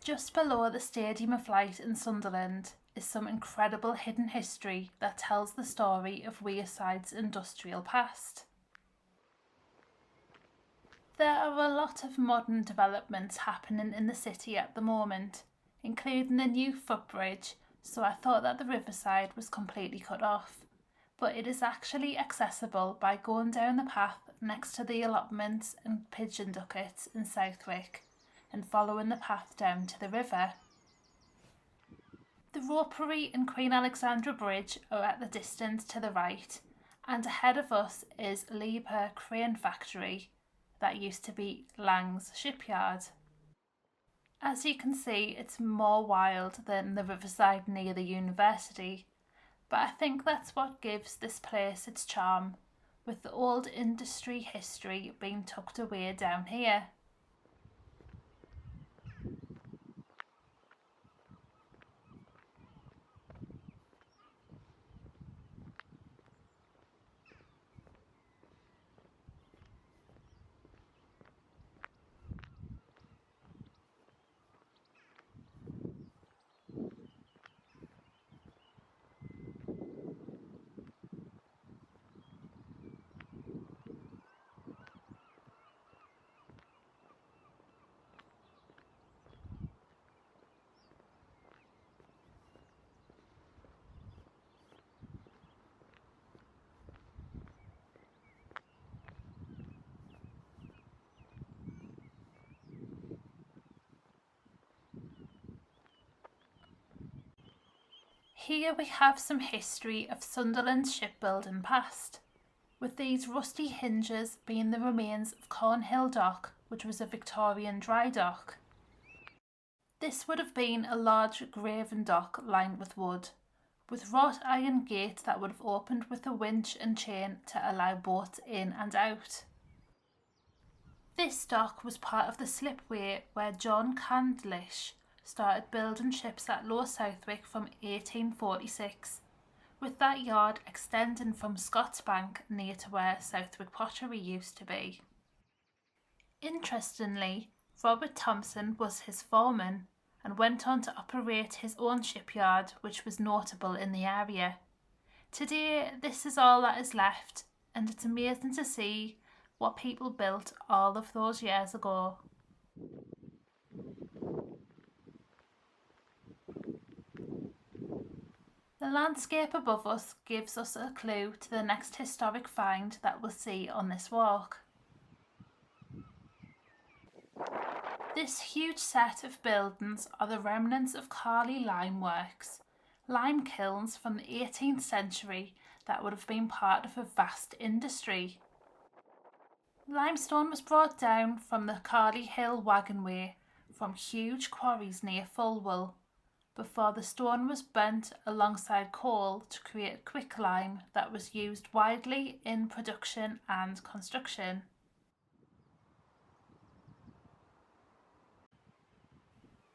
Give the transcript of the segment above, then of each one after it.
Just below the Stadium of Light in Sunderland is some incredible hidden history that tells the story of Wearside's industrial past. There are a lot of modern developments happening in the city at the moment, including a new footbridge, so I thought that the Riverside was completely cut off, but it is actually accessible by going down the path next to the allotments and pigeon duckets in Southwick and following the path down to the river. The ropery and Queen Alexandra Bridge are at the distance to the right, and ahead of us is Liebherr Crane Factory that used to be Lang's shipyard. As you can see, it's more wild than the Riverside near the university, but I think that's what gives this place its charm, with the old industry history being tucked away down here. Here we have some history of Sunderland's shipbuilding past, with these rusty hinges being the remains of Cornhill Dock, which was a Victorian dry dock. This would have been a large graven dock lined with wood, with wrought iron gates that would have opened with a winch and chain to allow boats in and out. This dock was part of the slipway where John Candlish started building ships at Low Southwick from 1846, with that yard extending from Scotsbank near to where Southwick Pottery used to be. Interestingly, Robert Thompson was his foreman and went on to operate his own shipyard, which was notable in the area. Today, this is all that is left, and it's amazing to see what people built all of those years ago. The landscape above us gives us a clue to the next historic find that we'll see on this walk. This huge set of buildings are the remnants of Carley lime works, lime kilns from the 18th century that would have been part of a vast industry. Limestone was brought down from the Carley Hill wagonway from huge quarries near Fulwell, before the stone was burnt alongside coal to create quicklime that was used widely in production and construction.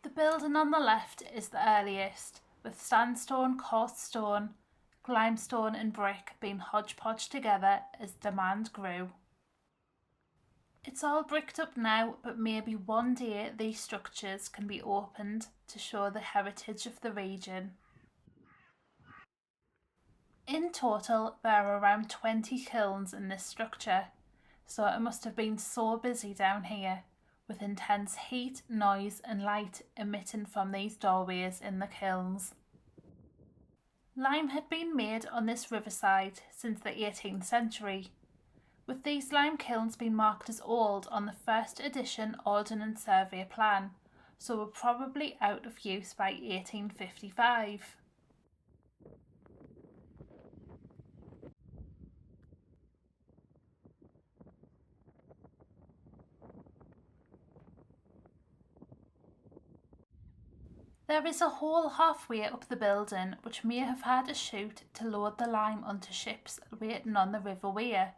The building on the left is the earliest, with sandstone, coarse stone, limestone and brick being hodgepodged together as demand grew. It's all bricked up now, but maybe one day these structures can be opened to show the heritage of the region. In total, there are around 20 kilns in this structure, so it must have been so busy down here, with intense heat, noise and light emitting from these doorways in the kilns. Lime had been made on this riverside since the 18th century, with these lime kilns being marked as old on the first edition Ordnance Survey plan, so were probably out of use by 1855. There is a hole halfway up the building which may have had a chute to load the lime onto ships waiting on the River Wear,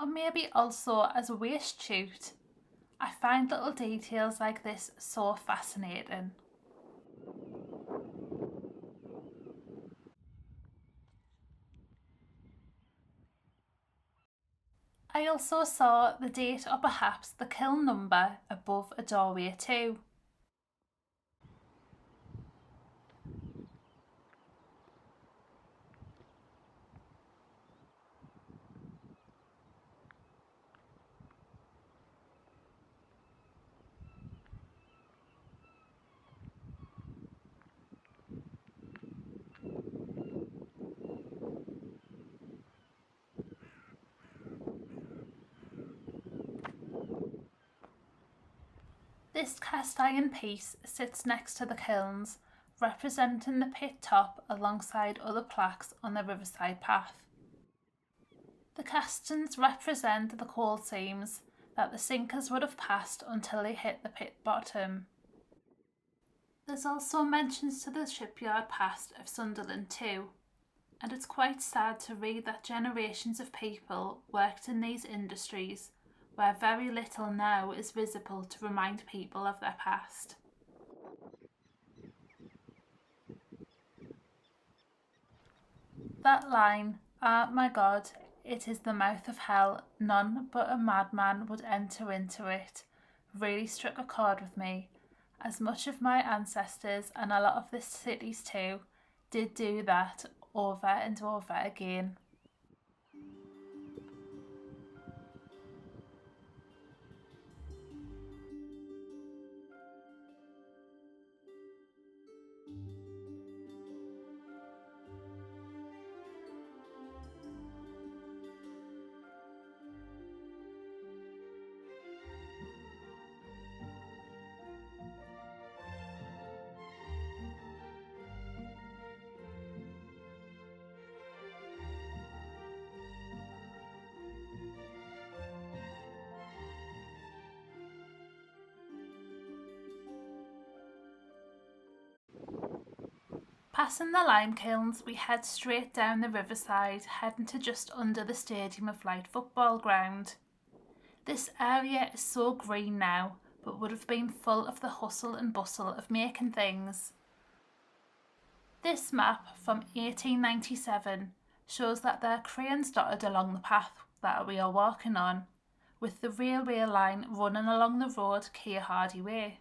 or maybe also as a waste chute. I find little details like this so fascinating. I also saw the date or perhaps the kiln number above a doorway too. This cast iron piece sits next to the kilns, representing the pit top alongside other plaques on the Riverside path. The castings represent the coal seams that the sinkers would have passed until they hit the pit bottom. There's also mentions to the shipyard past of Sunderland too, and it's quite sad to read that generations of people worked in these industries where very little now is visible to remind people of their past. That line, "Ah, my God, it is the mouth of hell, none but a madman would enter into it," really struck a chord with me, as much of my ancestors and a lot of the cities too did do that over and over again. Passing the lime kilns, we head straight down the Riverside, heading to just under the Stadium of Light football ground. This area is so green now, but would have been full of the hustle and bustle of making things. This map from 1897 shows that there are cranes dotted along the path that we are walking on, with the railway line running along the road Keir Hardy Way.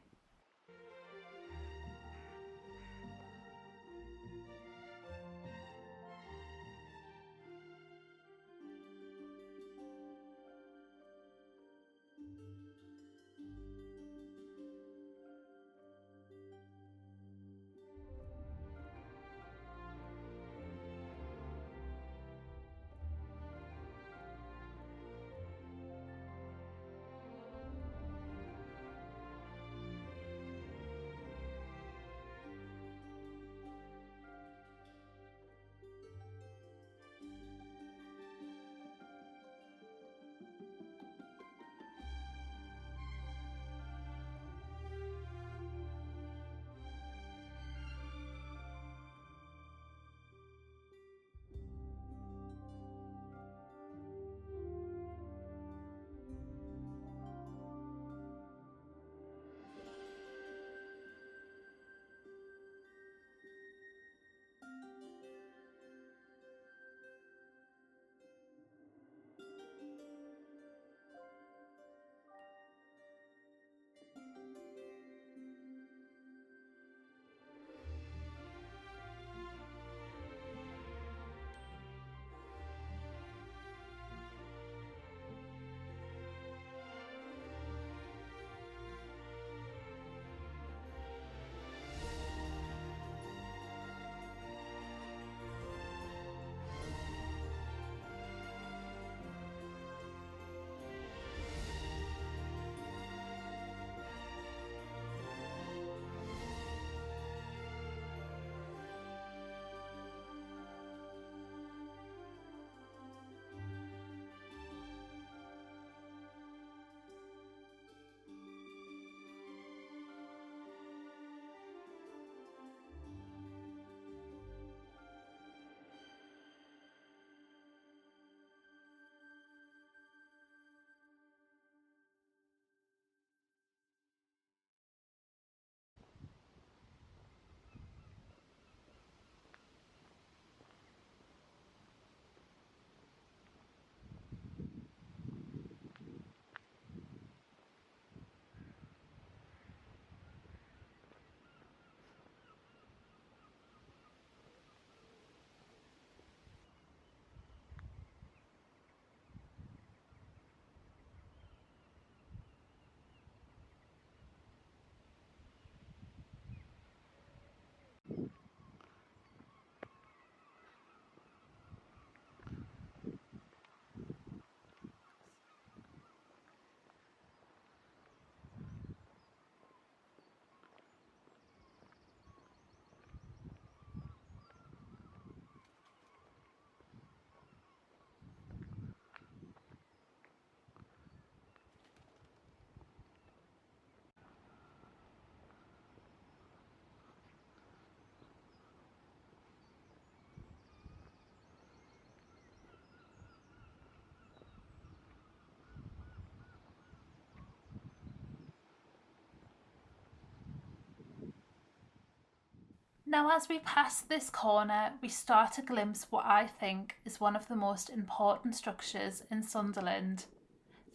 Now as we pass this corner, we start to glimpse what I think is one of the most important structures in Sunderland,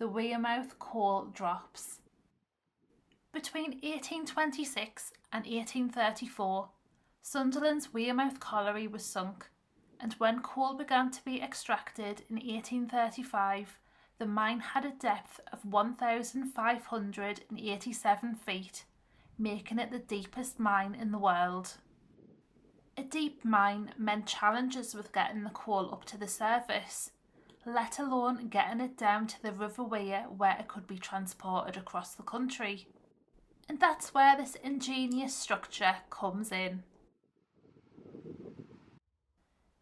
the Wearmouth coal drops. Between 1826 and 1834, Sunderland's Wearmouth colliery was sunk, and when coal began to be extracted in 1835, the mine had a depth of 1,587 feet, making it the deepest mine in the world. A deep mine meant challenges with getting the coal up to the surface, let alone getting it down to the River Wear where it could be transported across the country. And that's where this ingenious structure comes in.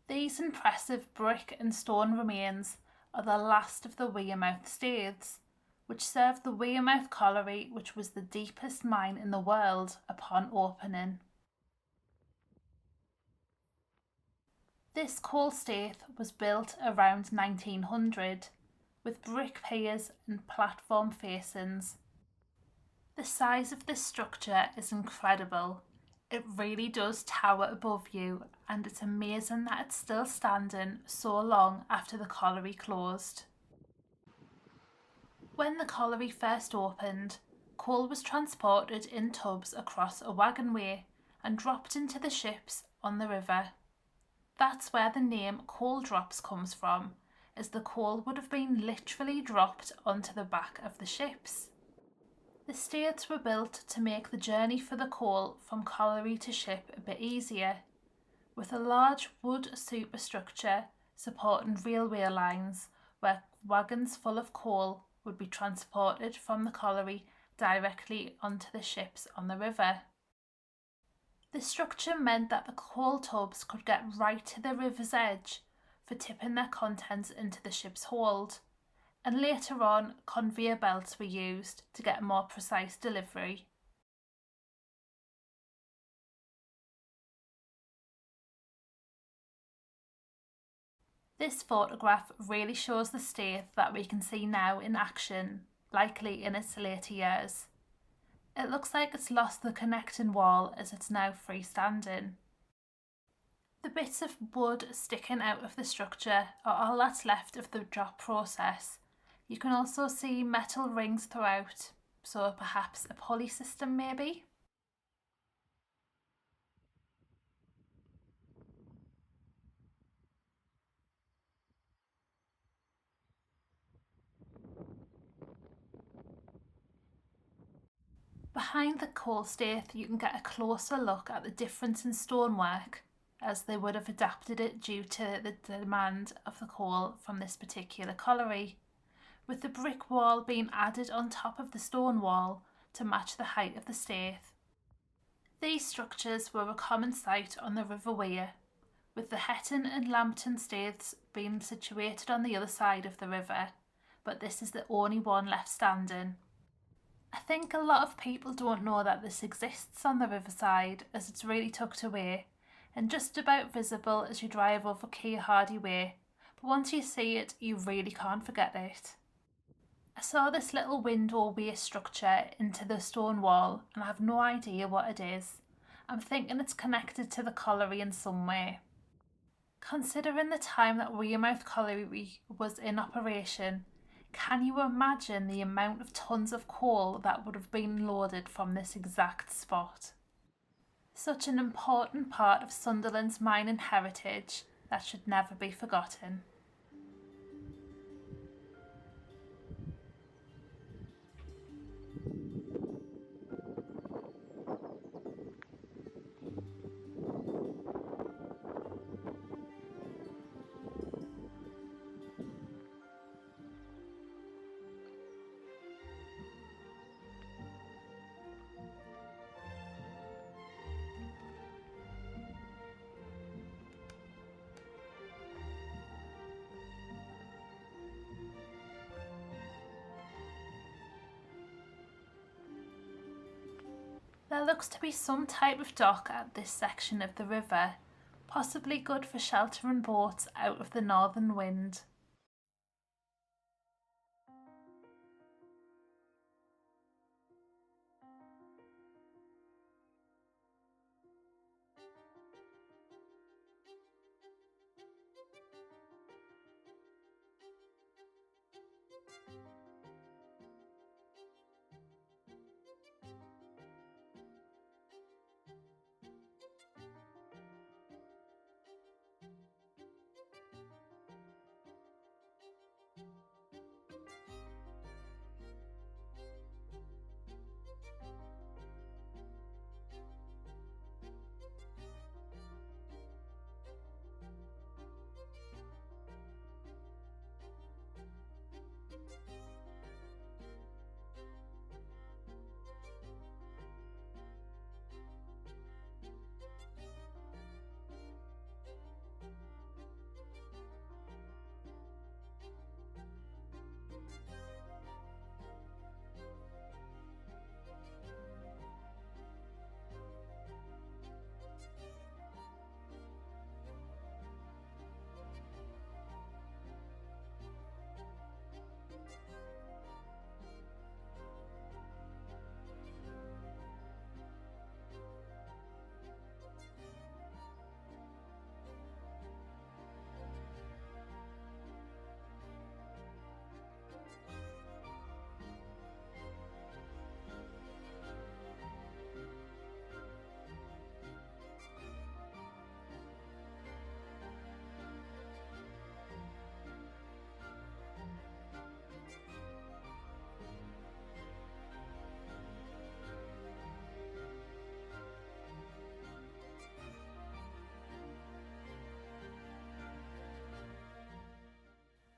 These impressive brick and stone remains are the last of the Wearmouth STAITHES, which served the Wearmouth colliery, which was the deepest mine in the world upon opening. This coal staith was built around 1900 with brick piers and platform facings. The size of this structure is incredible. It really does tower above you, and it's amazing that it's still standing so long after the colliery closed. When the colliery first opened, coal was transported in tubs across a wagonway and dropped into the ships on the river. That's where the name coal drops comes from, as the coal would have been literally dropped onto the back of the ships. The STAITHES were built to make the journey for the coal from colliery to ship a bit easier, with a large wood superstructure supporting railway lines where wagons full of coal would be transported from the colliery directly onto the ships on the river. The structure meant that the coal tubs could get right to the river's edge for tipping their contents into the ship's hold, and later on conveyor belts were used to get a more precise delivery. This photograph really shows the STAITHE that we can see now in action, likely in its later years. It looks like it's lost the connecting wall as it's now freestanding. The bits of wood sticking out of the structure are all that's left of the drop process. You can also see metal rings throughout, so perhaps a pulley system maybe? Behind the coal staith you can get a closer look at the difference in stonework, as they would have adapted it due to the demand of the coal from this particular colliery, with the brick wall being added on top of the stone wall to match the height of the staith. These structures were a common sight on the River Wear, with the Hetton and Lambton staiths being situated on the other side of the river, but this is the only one left standing. I think a lot of people don't know that this exists on the Riverside, as it's really tucked away and just about visible as you drive over Keir Hardy Way, but once you see it you really can't forget it. I saw this little window way structure into the stone wall and I have no idea what it is. I'm thinking it's connected to the colliery in some way. Considering the time that Wearmouth colliery was in operation, can you imagine the amount of tons of coal that would have been loaded from this exact spot? Such an important part of Sunderland's mining heritage that should never be forgotten. There looks to be some type of dock at this section of the river, possibly good for sheltering boats out of the northern wind.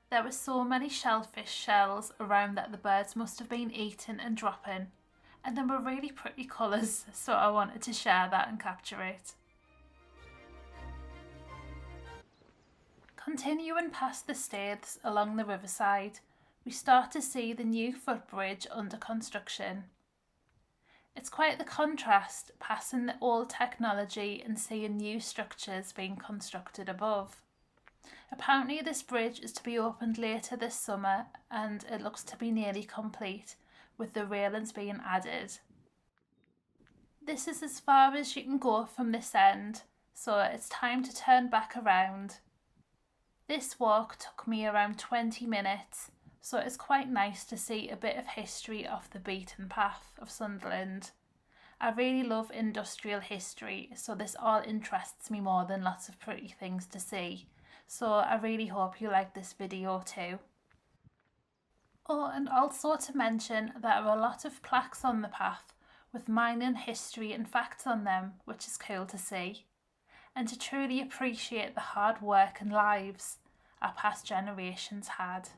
There were so many shellfish shells around that the birds must have been eating and dropping, and they were really pretty colours, so I wanted to share that and capture it. Continuing past the Staithes along the Riverside, we start to see the new footbridge under construction. It's quite the contrast, passing the old technology and seeing new structures being constructed above. Apparently this bridge is to be opened later this summer and it looks to be nearly complete, with the railings being added. This is as far as you can go from this end, so it's time to turn back around. This walk took me around 20 minutes, so it's quite nice to see a bit of history off the beaten path of Sunderland. I really love industrial history, so this all interests me more than lots of pretty things to see, so I really hope you like this video too. Oh, and also to mention there are a lot of plaques on the path with mining history and facts on them, which is cool to see, and to truly appreciate the hard work and lives our past generations had.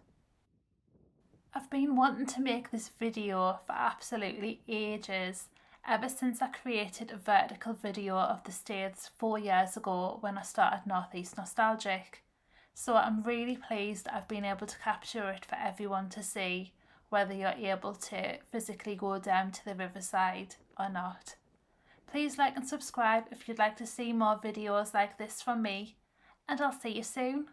I've been wanting to make this video for absolutely ages, ever since I created a vertical video of the Staithes 4 years ago when I started North East Nostalgic. So I'm really pleased I've been able to capture it for everyone to see, whether you're able to physically go down to the Riverside or not. Please like and subscribe if you'd like to see more videos like this from me, and I'll see you soon.